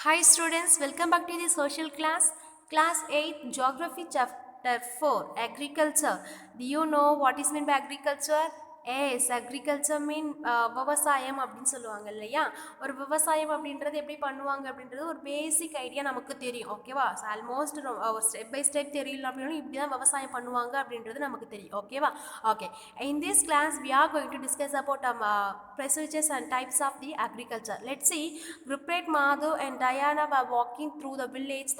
Hi students, welcome back to the social class. Class 8 Geography Chapter 4 Agriculture. Do you know what is meant by agriculture? Yes, agriculture mean விவசாயம் அப்படின்னு சொல்லுவாங்க இல்லையா. ஒரு விவசாயம் அப்படின்றது எப்படி பண்ணுவாங்க அப்படின்றது ஒரு பேசிக் ஐடியா நமக்கு தெரியும். ஓகேவா? ஆல்மோஸ்ட் ஸ்டெப் பை ஸ்டெப் தெரியல அப்படின்னா இப்படி தான் விவசாயம் பண்ணுவாங்க அப்படின்றது நமக்கு தெரியும். ஓகேவா? Okay. In this class we are going to discuss about procedures and types of the agriculture. Let's see. Rupert, Madhu and Diana were walking through the village.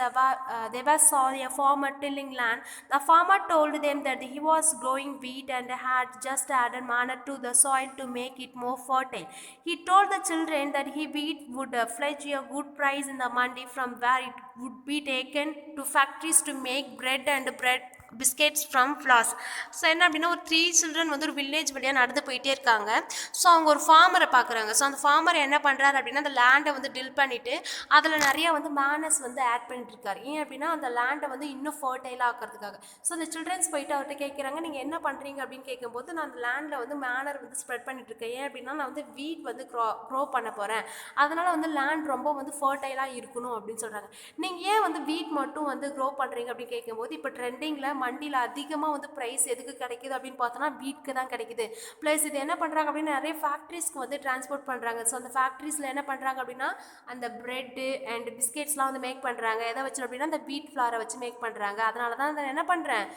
They saw a farmer tilling land. The farmer told them that he was growing wheat and had just added manure to the soil to make it more fertile. He told the children that he wheat would fetch a good price in the mandi, from where it would be taken to factories to make bread and bread biscuits from flaws. So என்ன அப்படின்னா ஒரு 3 children வந்து ஒரு village வழியாக நடந்து போயிட்டே இருக்காங்க. So அவங்க ஒரு ஃபார்மரை பார்க்குறாங்க. ஸோ அந்த ஃபார்மர் என்ன பண்ணுறாரு அப்படின்னா அந்த லேண்டை வந்து டில் பண்ணிவிட்டு அதில் நிறையா வந்து மேனஸ் வந்து ஆட் பண்ணிட்டு இருக்காரு. ஏன் அப்படின்னா அந்த லேண்டை வந்து இன்னும் ஃபர்டைலாக ஆக்கிறதுக்காக. ஸோ அந்த சில்ட்ரன்ஸ் போயிட்டு அவர்கிட்ட கேட்குறாங்க, நீங்கள் என்ன பண்ணுறீங்க அப்படின்னு கேட்கும்போது, நான் அந்த லேண்டில் வந்து மேனர் வந்து ஸ்ப்ரெட் பண்ணிட்டு இருக்கேன். ஏன் அப்படின்னா நான் வந்து வீட் வந்து க்ரோ பண்ண போகிறேன், அதனால் வந்து லேண்ட் ரொம்ப வந்து ஃபர்டைலாக இருக்கணும் அப்படின்னு சொல்கிறாங்க. நீங்கள் ஏன் வந்து வீட் மட்டும் வந்து க்ரோ பண்ணுறீங்க அப்படின்னு கேட்கும்போது, இப்போ ட்ரெண்டிங்கில் மண்டியில் அதிகமாக வந்து ப்ரைஸ் எதுக்கு கிடைக்குது அப்படின்னு பார்த்தோன்னா வீட்க்கு தான் கிடைக்குது. ப்ளஸ் இது என்ன பண்ணுறாங்க அப்படின்னா நிறைய ஃபேக்ட்ரிஸ்க்கு வந்து டிரான்ஸ்போர்ட் பண்ணுறாங்க. ஸோ அந்த ஃபேக்ட்ரிஸில் என்ன பண்ணுறாங்க அப்படின்னா அந்த பிரெட்டு அண்ட் பிஸ்கெட்ஸ்லாம் வந்து மேக் பண்ணுறாங்க. எதை வச்சு அப்படின்னா அந்த வீட் ஃப்ளாரை வச்சு மேக் பண்ணுறாங்க. அதனால தான் அதை என்ன பண்ணுறேன்,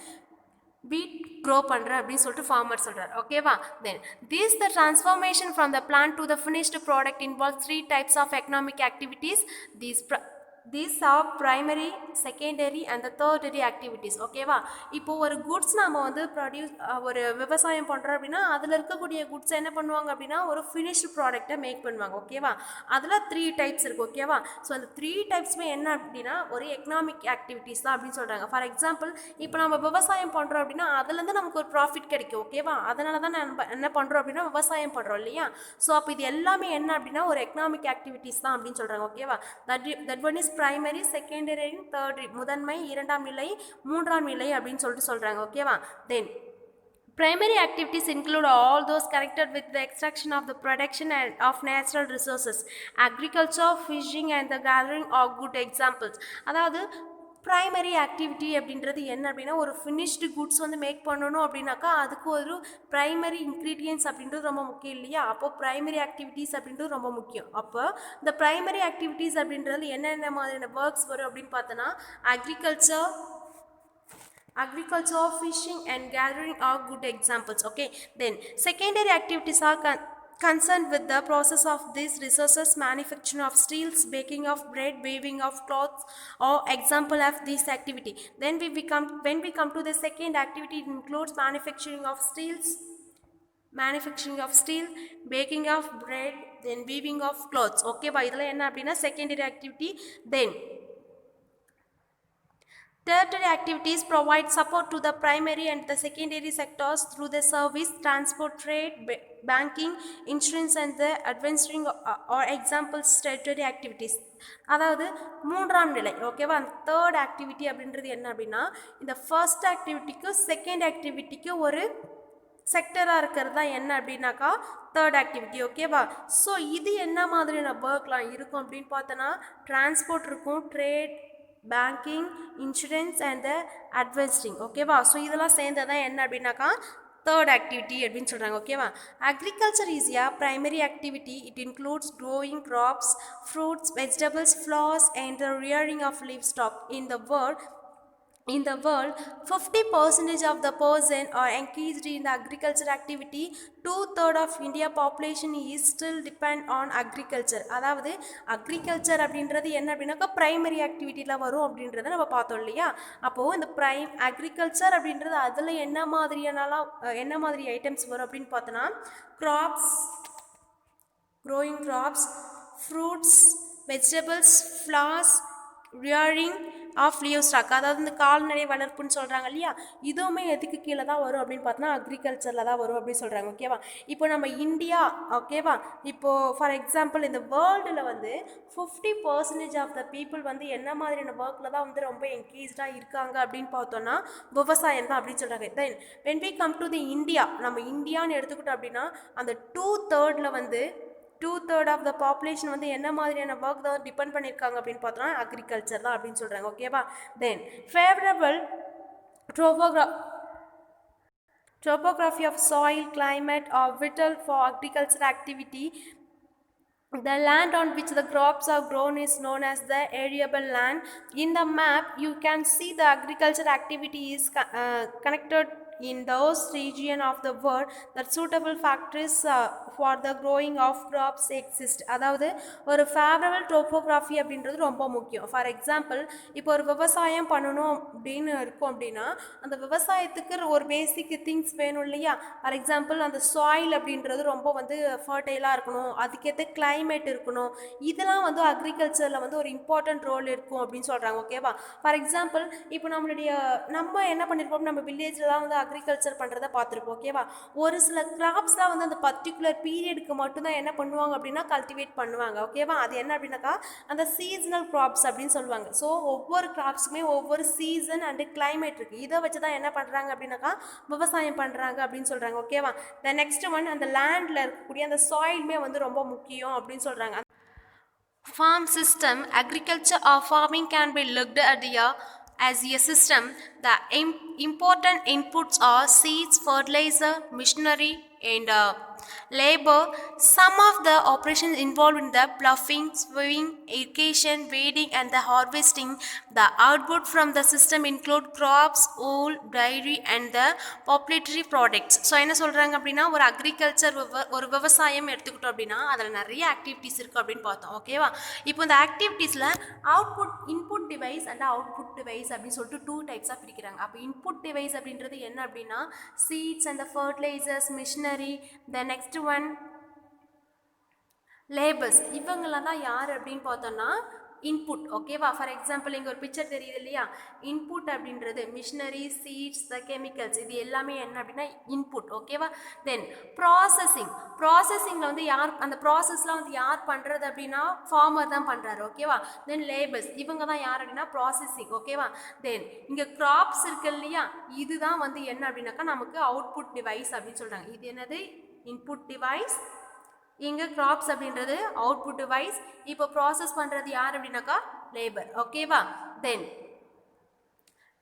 வீட் க்ரோ பண்ணுறேன் அப்படின்னு சொல்லிட்டு ஃபார்மர் சொல்கிறார். ஓகேவா? தென் the transformation from the plant to the finished product involves 3 types of economic activities. These are primary, secondary and the tertiary activities. ஓகேவா? இப்போ ஒரு குட்ஸ் நம்ம வந்து ஒரு விவசாயம் பண்ணுறோம் அப்படின்னா அதில் இருக்கக்கூடிய குட்ஸ் என்ன பண்ணுவாங்க அப்படின்னா ஒரு ஃபினிஷ்டு ப்ராடக்டை மேக் பண்ணுவாங்க. ஓகேவா? அதில் 3 டைப்ஸ் இருக்குது. ஓகேவா? ஸோ அந்த 3 டைப்ஸுமே என்ன அப்படின்னா ஒரு எக்கனாமிக் ஆக்டிவிட்டீஸ் தான் அப்படின்னு சொல்கிறாங்க. ஃபார் எக்ஸாம்பிள், இப்போ நம்ம விவசாயம் பண்ணுறோம் அப்படின்னா அதுலேருந்து நமக்கு ஒரு ப்ராஃபிட் கிடைக்கும். ஓகேவா? அதனால தான் நம்ம என்ன பண்ணுறோம் அப்படின்னா விவசாயம் பண்ணுறோம் இல்லையா. ஸோ அப்போ இது எல்லாமே என்ன அப்படின்னா ஒரு எக்கனாமிக் ஆக்டிவிட்டீஸ் தான் அப்படின்னு சொல்கிறாங்க. ஓகேவா? That one is primary, secondary and tertiary. முதன்மை, இரண்டாம் நிலை, மூன்றாம் நிலை அப்படின்னு சொல்லிட்டு சொல்கிறாங்க. ஓகேவா? Then primary activities include all those connected with the extraction of the production and of natural resources. Agriculture, fishing and the gathering are good examples. அதாவது ப்ரைமரி ஆக்டிவிட்டி அப்படின்றது என்ன அப்படின்னா ஒரு ஃபினிஷ்டு குட்ஸ் வந்து மேக் பண்ணணும் அப்படின்னாக்கா அதுக்கு ஒரு ப்ரைமரி இன்க்ரீடியன்ஸ் அப்படின்றது ரொம்ப முக்கியம் இல்லையா. அப்போது ப்ரைமரி ஆக்டிவிட்டீஸ் அப்படின்றது ரொம்ப முக்கியம். அப்போ இந்த ப்ரைமரி ஆக்டிவிட்டீஸ் அப்படின்றது என்னென்ன மாதிரியான ஒர்க்ஸ் வரும் அப்படின்னு பார்த்தோன்னா agriculture, fishing and gathering are good examples. Okay, then secondary activities are concerned with the process of these resources, manufacturing of steels, baking of bread, weaving of cloths or example of this activity. Then when we come to the second activity, it includes manufacturing of steel, baking of bread, then weaving of clothes. Okay, by idla enna appadina secondary activity. Then tertiary activities provide support to the primary and the secondary sectors through the service, transport, trade, banking, insurance and the advancing or examples tertiary activities. அதாவது மூன்றாம் நிலை. ஓகேவா? அந்த third activity அப்படின்றது என்ன அப்படின்னா இந்த first ஆக்டிவிட்டிக்கும் second ஆக்டிவிட்டிக்கும் ஒரு செக்டராக இருக்கிறது தான் என்ன அப்படின்னாக்கா தேர்ட் ஆக்டிவிட்டி. ஓகேவா? ஸோ இது என்ன மாதிரியான ஒர்க்லாம் இருக்கும் அப்படின்னு பார்த்தோன்னா டிரான்ஸ்போர்ட் இருக்கும், trade, banking, insurance and the advertising. ஓகேவா? ஸோ இதெல்லாம் சேர்ந்ததான் என்ன அப்படின்னாக்கா தேர்ட் ஆக்டிவிட்டி அப்படின்னு சொல்கிறாங்க. ஓகேவா? Agriculture is a primary activity. It includes growing crops, fruits, vegetables, flowers and the rearing of livestock. In the world, 50% of the person are engaged in the agriculture activity. 2/3 of India population is still depend on agriculture. அதாவது agriculture அப்படின்றது என்ன அப்படின்னாக்கா primary ஆக்டிவிட்டியில் வரும் அப்படின்றத நம்ம பார்த்தோம் இல்லையா. அப்போது இந்த அக்ரிகல்ச்சர் அப்படின்றது அதில் என்ன மாதிரி ஐட்டம்ஸ் வரும் அப்படின்னு பார்த்தோன்னா growing crops, fruits, vegetables, flowers, rearing of livestock. அதாவது இந்த கால்நடை வளர்ப்புன்னு சொல்கிறாங்க இல்லையா, இதுவுமே எதுக்கு கீழே தான் வரும் அப்படின்னு பார்த்தோன்னா அக்ரிகல்ச்சரில் தான் வரும் அப்படின்னு சொல்கிறாங்க. ஓகேவா? இப்போ நம்ம இந்தியா, ஓகேவா, இப்போது ஃபார் எக்ஸாம்பிள் இந்த வேர்ல்டில் வந்து 50% ஆஃப் த பீப்புள் வந்து என்ன மாதிரியான ஒர்க்கில் தான் வந்து ரொம்ப என்கேஜாக இருக்காங்க அப்படின்னு பார்த்தோன்னா விவசாயம் தான் அப்படின்னு சொல்கிறாங்க. தென் when we come to the India, நம்ம இந்தியான்னு எடுத்துக்கிட்டோம் அப்படின்னா அந்த 2/3 வந்து 2/3 ஆஃப் த பாப்புலேஷன் வந்து என்ன மாதிரியான ஒர்க் தான் டிபெண்ட் பண்ணியிருக்காங்க அப்படின்னு பார்த்தோம்னா அக்ரிகல்ச்சர் தான் அப்படின்னு சொல்கிறாங்க. ஓகேவா. தென் favourable topography of soil, climate are vital for agricultural activity. The land on which the crops are grown is known as the arable land. In the map, you can see the agriculture activity is connected in those region of the world that suitable factors for the growing of crops exist. அதாவது ஒரு favourable topography அப்படின்றது ரொம்ப முக்கியம். For example, இப்போ ஒரு விவசாயம் பண்ணணும் அப்படின்னு இருக்கும் அப்படின்னா அந்த விவசாயத்துக்கு ஒரு பேசிக் திங்ஸ் வேணும் இல்லையா. ஃபார் எக்ஸாம்பிள், அந்த சாயில் அப்படின்றது ரொம்ப வந்து ஃபர்டைலாக இருக்கணும், அதுக்கேற்ற கிளைமேட் இருக்கணும். இதெல்லாம் வந்து அக்ரிகல்ச்சரில் வந்து ஒரு இம்பார்ட்டன்ட் ரோல் இருக்கும் அப்படின்னு சொல்கிறாங்க. ஓகேவா. ஃபார் எக்ஸாம்பிள், இப்போ நம்ம என்ன பண்ணியிருப்போம், நம்ம வில்லேஜ்லாம் வந்து அக்ரிகல்ச்சர் பண்ணுறதை பார்த்துருப்போம். ஓகேவா. ஒரு சில கிராப்ஸ்லாம் வந்து அந்த பர்டிகுலர் பீரியடுக்கு மட்டும்தான் என்ன பண்ணுவாங்க அப்படின்னா கல்டிவேட் பண்ணுவாங்க. ஓகேவா. அது என்ன அப்படின்னாக்கா அந்த சீசனல் கிராப்ஸ் அப்படின்னு சொல்லுவாங்க. ஸோ ஒவ்வொரு கிராப்ஸுமே ஒவ்வொரு சீசன் அண்டு கிளைமேட் இருக்குது. இதை வச்சு தான் என்ன பண்ணுறாங்க அப்படின்னாக்கா விவசாயம் பண்ணுறாங்க அப்படின்னு சொல்கிறாங்க. ஓகேவா. த நெக்ஸ்ட் ஒன், அந்த லேண்டில் இருக்கக்கூடிய அந்த சாயிலுமே வந்து ரொம்ப முக்கியம் அப்படின்னு சொல்கிறாங்க. Farm system, agriculture or farming can be looked at as a system. The important inputs are seeds, fertilizer, machinery, and labor. Some of the operations involved in the ploughing, sowing, irrigation, weeding, and the harvesting. The output from the system include crops, wool, dairy, and the poultry products. So என்ன சொல்கிறாங்க அப்படின்னா, ஒரு agriculture ஒரு விவசாயம் எடுத்துக்கிட்டோம் அப்படின்னா அதில் நிறைய ஆக்டிவிட்டீஸ் இருக்குது அப்படின்னு பார்த்தோம். ஓகேவா. இப்போ இந்த ஆக்டிவிட்டீஸில் input device and output device அப்படின்னு சொல்லிட்டு 2 டைப்ஸாக பிரிக்கிறாங்க. அப்போ இன்புட் டிவைஸ் அப்படின்றது என்ன அப்படின்னா seeds and fertilizers, machinery. The next one labours. இவங்களாம் தான் யார் அப்படின்னு பார்த்தோன்னா இன்புட். ஓகேவா. ஃபார் எக்ஸாம்பிள், இங்கே ஒரு பிக்சர் தெரியுது இல்லையா. இன்புட் அப்படின்றது மிஷினரி, சீட்ஸ், த கெமிக்கல்ஸ், இது எல்லாமே என்ன அப்படின்னா இன்புட். ஓகேவா. தென் ப்ராசஸிங்கில் வந்து யார் அந்த ப்ராசஸ்லாம் வந்து யார் பண்ணுறது அப்படின்னா ஃபார்மர் தான் பண்ணுறாரு. ஓகேவா. தென் லேபர்ஸ், இவங்க தான் யார் அப்படின்னா ப்ராசஸிங். ஓகேவா. தென் இங்கே கிராப்ஸ் இருக்கு இல்லையா, இதுதான் வந்து என்ன அப்படின்னாக்கா நமக்கு அவுட்புட் டிவைஸ் அப்படின்னு சொல்கிறாங்க. இது என்னது இன்புட் டிவைஸ், இங்கே கிராப்ஸ் அப்படின்றது அவுட்புட் டிவைஸ். இப்போ ப்ராசஸ் பண்ணுறது யார் அப்படின்னாக்கா லேபர். ஓகேவா. Then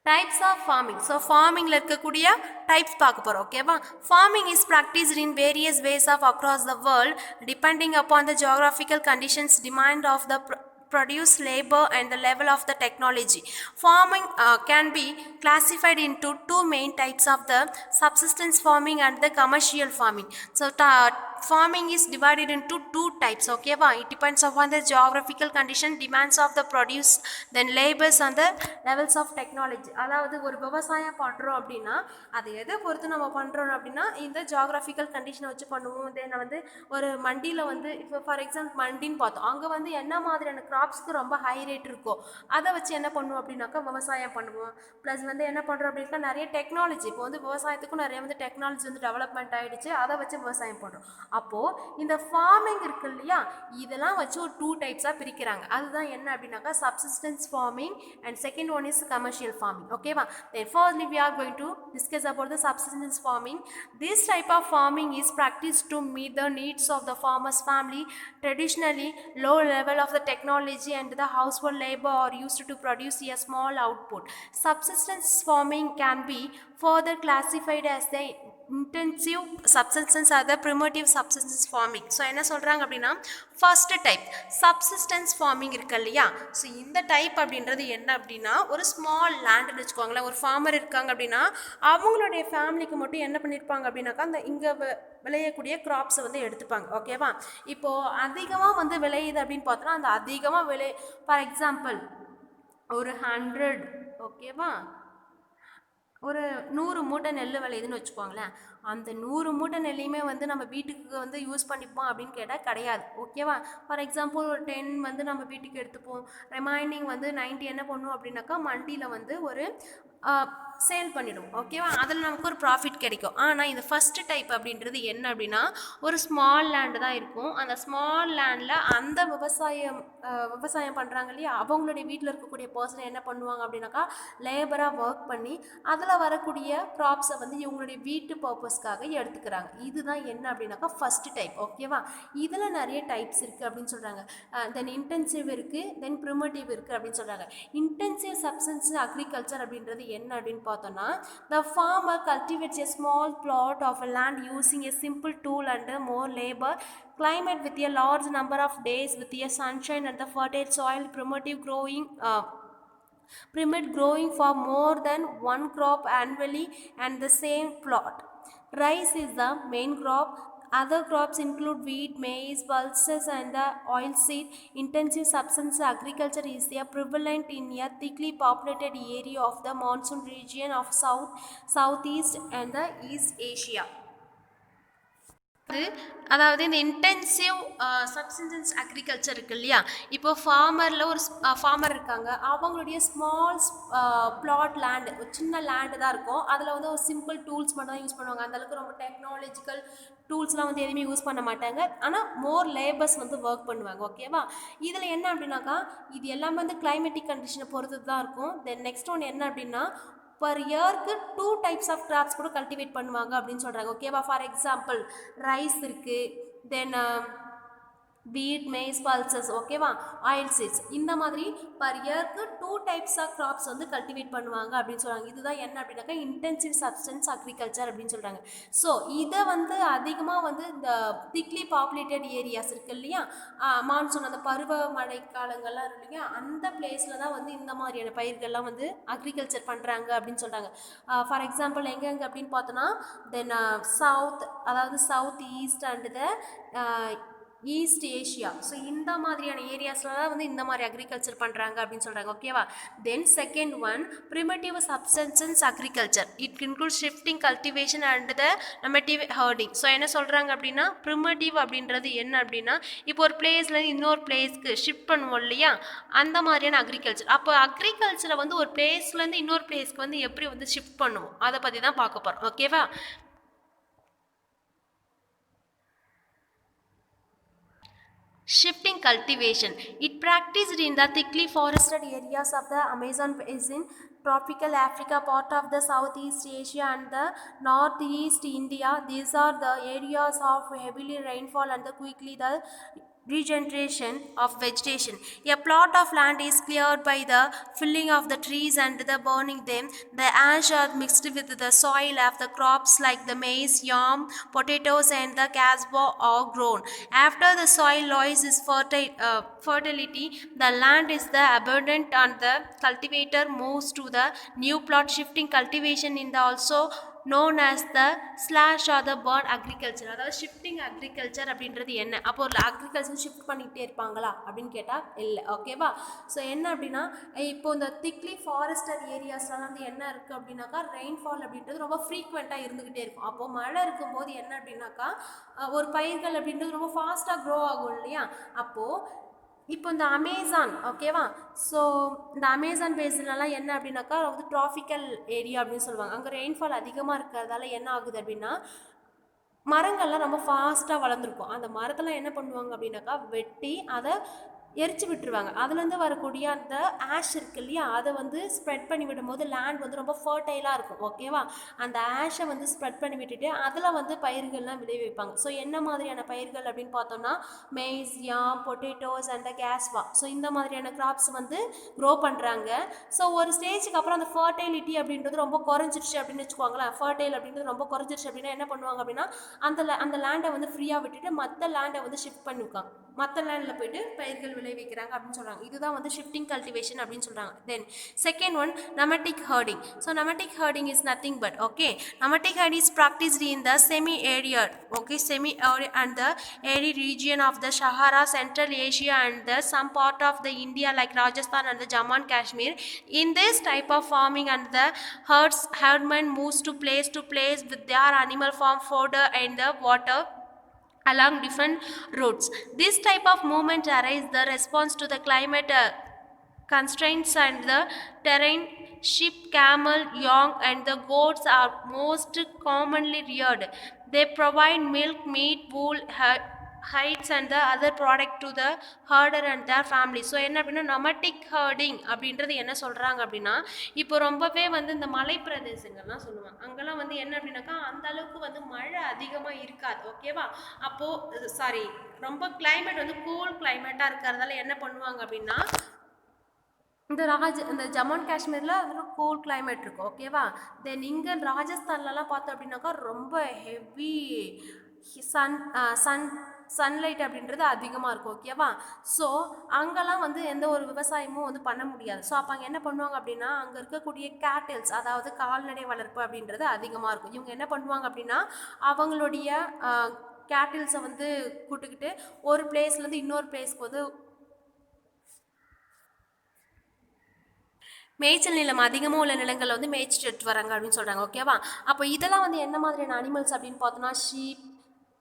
types of farming. So ஃபார்மிங்கில் இருக்கக்கூடிய டைப்ஸ் பார்க்க போகிறோம். ஓகேவா. Farming is practised in various ways of across the world depending upon the geographical conditions, demand of the produce, labor, and the level of the technology. Farming can be classified into 2 main types of the subsistence farming and the commercial farming. So farming is divided into 2 types. Okay va. It depends upon the geographical condition, demands of the produce, then labors and the levels of technology. அதாவது ஒரு விவசாயம் பண்ணுறோம் அப்படின்னா அதை எதை பொறுத்து நம்ம பண்ணுறோம் அப்படின்னா இந்த ஜியோகிராஃபிக்கல் கண்டிஷனை வச்சு பண்ணுவோம். தென் வந்து ஒரு மண்டியில் வந்து இப்போ ஃபார் எக்ஸாம்பிள் மண்டின்னு பார்த்தோம், அங்கே வந்து என்ன மாதிரியான கிராப்ஸ்க்கு ரொம்ப ஹை ரேட் இருக்கோ அதை வச்சு என்ன பண்ணுவோம் அப்படின்னாக்கா விவசாயம் பண்ணுவோம். ப்ளஸ் வந்து என்ன பண்ணுறோம் அப்படின்னா நிறைய டெக்னாலஜி, இப்போ வந்து விவசாயத்துக்கும் நிறைய வந்து டெக்னாலஜி வந்து டெவலப்மெண்ட் ஆகிடுச்சு, அதை வச்சு விவசாயம் பண்ணுறோம். அப்போது இந்த ஃபார்மிங் இருக்கு இல்லையா, இதெல்லாம் வச்சு ஒரு 2 டைப்ஸாக பிரிக்கிறாங்க. அதுதான் என்ன அப்படின்னாக்கா subsistence farming and second one is commercial farming. ஓகேவா. Then firstly we are going to discuss about the subsistence farming. This type of farming is practiced to meet the needs of the farmer's family. Traditionally, low level of the technology and the household labor are used to produce a small output. Subsistence farming can be further classified as the intensive subsistence or the primitive subsistence farming. So என்ன சொல்கிறாங்க அப்படின்னா first type subsistence farming இருக்கு இல்லையா. So இந்த type அப்படின்றது என்ன அப்படின்னா ஒரு ஸ்மால் லேண்டுன்னு வச்சுக்கோங்களேன். ஒரு ஃபார்மர் இருக்காங்க அப்படின்னா அவங்களுடைய ஃபேமிலிக்கு மட்டும் என்ன பண்ணியிருப்பாங்க அப்படின்னாக்கா அந்த இங்கே விளையக்கூடிய கிராப்ஸை வந்து எடுத்துப்பாங்க. ஓகேவா. இப்போது அதிகமாக வந்து விளையுது அப்படின்னு பார்த்தோன்னா அந்த அதிகமாக ஃபார் எக்ஸாம்பிள் ஒரு 100, ஓகேவா, ஒரு 100 மூட்டை நெல் விளையுதுன்னு வச்சுக்கோங்களேன். அந்த 100 மூட்டை நெல்லையுமே வந்து நம்ம வீட்டுக்கு வந்து யூஸ் பண்ணிப்போம் அப்படின்னு கேட்டால் கிடையாது. ஓகேவா. ஃபார் எக்ஸாம்பிள் ஒரு 10 வந்து நம்ம வீட்டுக்கு எடுத்துப்போம், ரிமைனிங் வந்து 90 என்ன பண்ணுவோம் அப்படின்னாக்கா மண்டியில் வந்து ஒரு சேல் பண்ணிவிடுவோம். ஓகேவா. அதில் நமக்கு ஒரு ப்ராஃபிட் கிடைக்கும். ஆனால் இந்த ஃபஸ்ட்டு டைப் அப்படின்றது என்ன அப்படின்னா ஒரு ஸ்மால் லேண்டு தான் இருக்கும். அந்த ஸ்மால் லேண்டில் அந்த விவசாயம் பண்ணுறாங்க இல்லையா, அவங்களுடைய வீட்டில் இருக்கக்கூடிய பர்சன் என்ன பண்ணுவாங்க அப்படின்னாக்கா லேபராக ஒர்க் பண்ணி அதில் வரக்கூடிய க்ராப்ஸை வந்து இவங்களுடைய வீட்டு பர்பஸ் பர்பஸ்க்காக எடுத்துக்கிறாங்க. இதுதான் என்ன அப்படின்னாக்கா ஃபர்ஸ்ட் டைப். ஓகேவா? இதில் நிறைய டைப்ஸ் இருக்குது அப்படின்னு சொல்கிறாங்க. தென் இன்டென்சிவ் இருக்குது, தென் ப்ரிமிட்டிவ் இருக்குது அப்படின்னு சொல்கிறாங்க. இன்டென்சிவ் சப்ஸ்டன்ஸ் அக்ரிகல்ச்சர் அப்படின்றது என்ன அப்படின்னு பார்த்தோன்னா, the farmer cultivates a small plot of land using a simple tool and more labor, climate with a large number of days with a sunshine and the fertile soil, primate growing for more than one crop annually and the same plot. Rice is the main crop. Other crops include wheat, maize, pulses and the oilseed. Intensive subsistence agriculture is prevalent in a thickly populated area of the monsoon region of Southeast and the East Asia. அதாவது இந்த intensive subsistence agriculture இருக்கு இல்லையா, இப்போ ஃபார்மரில் ஒரு farmer இருக்காங்க, அவங்களுடைய small plot land, ஒரு சின்ன லேண்டு தான் இருக்கும், அதில் வந்து ஒரு சிம்பிள் டூல்ஸ் மட்டும் தான் யூஸ் பண்ணுவாங்க. அந்தளவுக்கு ரொம்ப டெக்னாலஜிக்கல் டூல்ஸ்லாம் வந்து எதுவுமே யூஸ் பண்ண மாட்டாங்க. ஆனால் மோர் லேபர்ஸ் வந்து ஒர்க் பண்ணுவாங்க. ஓகேவா? இதில் என்ன அப்படின்னாக்கா, இது எல்லாமே வந்து கிளைமேட்டிக் கண்டிஷனை பொறுத்து தான் இருக்கும். தென் நெக்ஸ்ட் ஒன்று என்ன அப்படின்னா, பர் இயர்க்கு 2 டைப்ஸ் ஆஃப் கிராப்ஸ் கூட கல்டிவேட் பண்ணுவாங்க அப்படின்னு சொல்கிறாங்க. ஓகேவா? ஃபார் எக்ஸாம்பிள் ரைஸ் இருக்குது, தென் வீட், மேஸ், பல்சஸ், ஓகேவா, ஆயில் சீட்ஸ், இந்த மாதிரி பர் இயர்க்கு 2 டைப்ஸ் ஆஃப் கிராப்ஸ் வந்து கல்டிவேட் பண்ணுவாங்க அப்படின்னு சொல்கிறாங்க. இதுதான் என்ன அப்படின்னாக்கா இன்டென்சிவ் சப்ஸ்டன்ஸ் அக்ரிகல்ச்சர் அப்படின்னு சொல்கிறாங்க. ஸோ இதை வந்து அதிகமாக வந்து இந்த திக்லி பாப்புலேட்டட் ஏரியாஸ் இருக்குது இல்லையா, மான்சூன் அந்த பருவ மழை காலங்கள்லாம் இருக்கு இல்லையா, அந்த பிளேஸில் தான் வந்து இந்த மாதிரியான பயிர்கள்லாம் வந்து அக்ரிகல்ச்சர் பண்ணுறாங்க அப்படின்னு சொல்கிறாங்க. ஃபார் எக்ஸாம்பிள் எங்கெங்கே அப்படின்னு பார்த்தோன்னா, தென் சவுத், அதாவது south east and the east Asia. So இந்த மாதிரியான ஏரியாஸில் தான் வந்து இந்த மாதிரி அக்ரிகல்ச்சர் பண்ணுறாங்க அப்படின்னு சொல்கிறாங்க. ஓகேவா? Then second one, primitive substance agriculture. It include shifting, cultivation and the nomadic herding. So என்ன சொல்கிறாங்க அப்படின்னா, ப்ரிமிட்டிவ் அப்படின்றது என்ன அப்படின்னா, இப்போ ஒரு பிளேஸ்லேருந்து இன்னொரு பிளேஸ்க்கு ஷிஃப்ட் பண்ணுவோம் இல்லையா, அந்த மாதிரியான அக்ரிகல்ச்சர். அப்போ அக்ரிகல்ச்சரை வந்து ஒரு பிளேஸ்லேருந்து இன்னொரு பிளேஸ்க்கு வந்து எப்படி வந்து ஷிஃப்ட் பண்ணுவோம், அதை பற்றி தான் பார்க்க போகிறோம். ஓகேவா? Shifting cultivation. It practiced in the thickly forested areas of the Amazon basin, tropical Africa, part of the Southeast Asia and the Northeast India. These are the areas of heavily rainfall and quickly the regeneration of vegetation. A plot of land is cleared by the felling of the trees and the burning them. The ash are mixed with the soil of the crops like the maize, yam, potatoes and the casba are grown. After the soil loses fertility, the land is the abundant and the cultivator moves to the new plot. Shifting cultivation in the also known as the slash or the burn agriculture. அதாவது shifting agriculture அப்படின்றது என்ன, அப்போ ஒரு agriculture shift பண்ணிக்கிட்டே இருப்பாங்களா அப்படின்னு கேட்டால் இல்லை. ஓகேவா? ஸோ என்ன அப்படின்னா, இப்போ இந்த திக்லி ஃபாரஸ்டட் ஏரியாஸ்லாம் வந்து என்ன இருக்குது அப்படின்னாக்கா, ரெயின்ஃபால் அப்படின்றது ரொம்ப ஃப்ரீக்வெண்ட்டாக இருந்துக்கிட்டே இருக்கும். அப்போது மழை இருக்கும்போது என்ன அப்படின்னாக்கா, ஒரு பயிர்கள் அப்படின்றது ரொம்ப ஃபாஸ்ட்டாக க்ரோ ஆகும் இல்லையா. அப்போது இப்போ இந்த அமேசான், ஓகேவா, ஸோ இந்த அமேசான் பேசின்லாம் என்ன அப்படின்னாக்கா வந்து ட்ராபிக்கல் ஏரியா அப்படின்னு சொல்லுவாங்க. அங்கே ரெயின்ஃபால் அதிகமாக இருக்கிறதால என்ன ஆகுது அப்படின்னா, மரங்கள்லாம் ரொம்ப ஃபாஸ்ட்டாக வளர்ந்துருக்கும். அந்த மரத்தெல்லாம் என்ன பண்ணுவாங்க அப்படின்னாக்கா வெட்டி அதை எரிச்சு விட்டுருவாங்க. அதுலேருந்து வரக்கூடிய அந்த ஆஷ் இருக்குது இல்லையா, அதை வந்து ஸ்ப்ரெட் பண்ணி விடும்போது லேண்ட் வந்து ரொம்ப ஃபர்டைலாக இருக்கும். ஓகேவா? அந்த ஆஷை வந்து ஸ்ப்ரெட் பண்ணி விட்டுட்டு அதில் வந்து பயிர்கள்லாம் விளைவிப்பாங்க. ஸோ என்ன மாதிரியான பயிர்கள் அப்படின்னு பார்த்தோம்னா, மெய்ஸ், யாம், பொட்டேட்டோஸ் அண்ட் கேஸ்வா. ஸோ இந்த மாதிரியான கிராப்ஸ் வந்து க்ரோ பண்ணுறாங்க. ஸோ ஒரு ஸ்டேஜுக்கு அப்புறம் அந்த ஃபர்டைலிட்டி அப்படின்றது ரொம்ப குறைஞ்சிருச்சு அப்படின்னு வச்சுக்கோங்களேன். ஃபர்டைல் அப்படின்றது ரொம்ப குறைஞ்சிருச்சு அப்படின்னா என்ன பண்ணுவாங்க அப்படின்னா, அந்த லேண்டை வந்து ஃப்ரீயாக விட்டுட்டு மற்ற லேண்டை வந்து ஷிஃப்ட் பண்ணிருக்காங்க, மற்ற லேண்டில் போயிட்டு பயிர்கள் விளைவிக்கிறாங்க அப்படின்னு சொல்கிறாங்க. இதுதான் வந்து ஷிஃப்டிங் கல்டிவேஷன் அப்படின்னு சொல்கிறாங்க. தென் second one, nomadic herding. So nomadic herding is nothing but, okay, nomadic herding is practiced in the semi-arid, okay, semi-arid and the arid region of the Sahara, Central Asia and the some part of the India like Rajasthan and the Jammu and Kashmir. In this type of farming and the herdman moves to place with their animal farm fodder and the water along different routes. This type of movement arises the response to the climate constraints and the terrain. Sheep, camel, young and the goats are most commonly reared. They provide milk, meat, wool, hides and the other product to the herder and their family. So என்ன அப்படின்னா nomadic herding அப்படின்றது என்ன சொல்கிறாங்க அப்படின்னா இப்போ ரொம்பவே வந்து இந்த மலை பிரதேசங்கள்லாம் சொல்லுவாங்க அங்கெல்லாம் வந்து என்ன அப்படின்னாக்கா அந்த அளவுக்கு வந்து மழை அதிகமாக இருக்காது ஓகேவா அப்போது சாரி ரொம்ப கிளைமேட் வந்து கூல் கிளைமேட்டாக இருக்கிறதால என்ன பண்ணுவாங்க அப்படின்னா இந்த ஜம்மு அண்ட் காஷ்மீரில் வந்து கூல் கிளைமேட் இருக்கும் ஓகேவா தென் இங்கே ராஜஸ்தான்லலாம் பார்த்தோம் அப்படின்னாக்கா ரொம்ப ஹெவி சன் சன் சன்லைட் அப்படின்றது அதிகமாக இருக்கும் ஓகேவா ஸோ அங்கெல்லாம் வந்து எந்த ஒரு விவசாயமும் வந்து பண்ண முடியாது ஸோ அப்போ அங்கே என்ன பண்ணுவாங்க அப்படின்னா அங்கே இருக்கக்கூடிய கேட்டில்ஸ் அதாவது கால்நடை வளர்ப்பு அப்படின்றது அதிகமாக இருக்கும் இவங்க என்ன பண்ணுவாங்க அப்படின்னா அவங்களுடைய கேட்டில்ஸை வந்து கூட்டுக்கிட்டு ஒரு பிளேஸ்லேருந்து இன்னொரு பிளேஸ்க்கு வந்து மேய்ச்சல் நிலம் அதிகமாக உள்ள நிலங்களில் வந்து மேய்ச்சிட்டு வராங்க அப்படின்னு சொல்கிறாங்க ஓகேவா அப்போ இதெல்லாம் வந்து என்ன மாதிரியான அனிமல்ஸ் அப்படின்னு பார்த்தோன்னா ஷீப்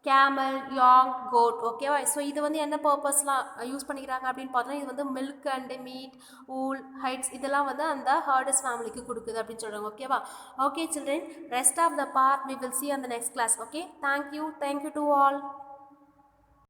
கேமல் யாங் கோட் ஓகேவா ஸோ இது வந்து என்ன பர்பஸ்லாம் யூஸ் பண்ணிக்கிறாங்க அப்படின்னு பார்த்தோன்னா இது வந்து milk and meat wool hides இதெல்லாம் வந்து அந்த ஹர்டஸ் ஃபேமிலிக்கு கொடுக்குது அப்படின்னு சொல்கிறாங்க ஓகேவா okay children rest of the part we will see on the next class okay thank you to all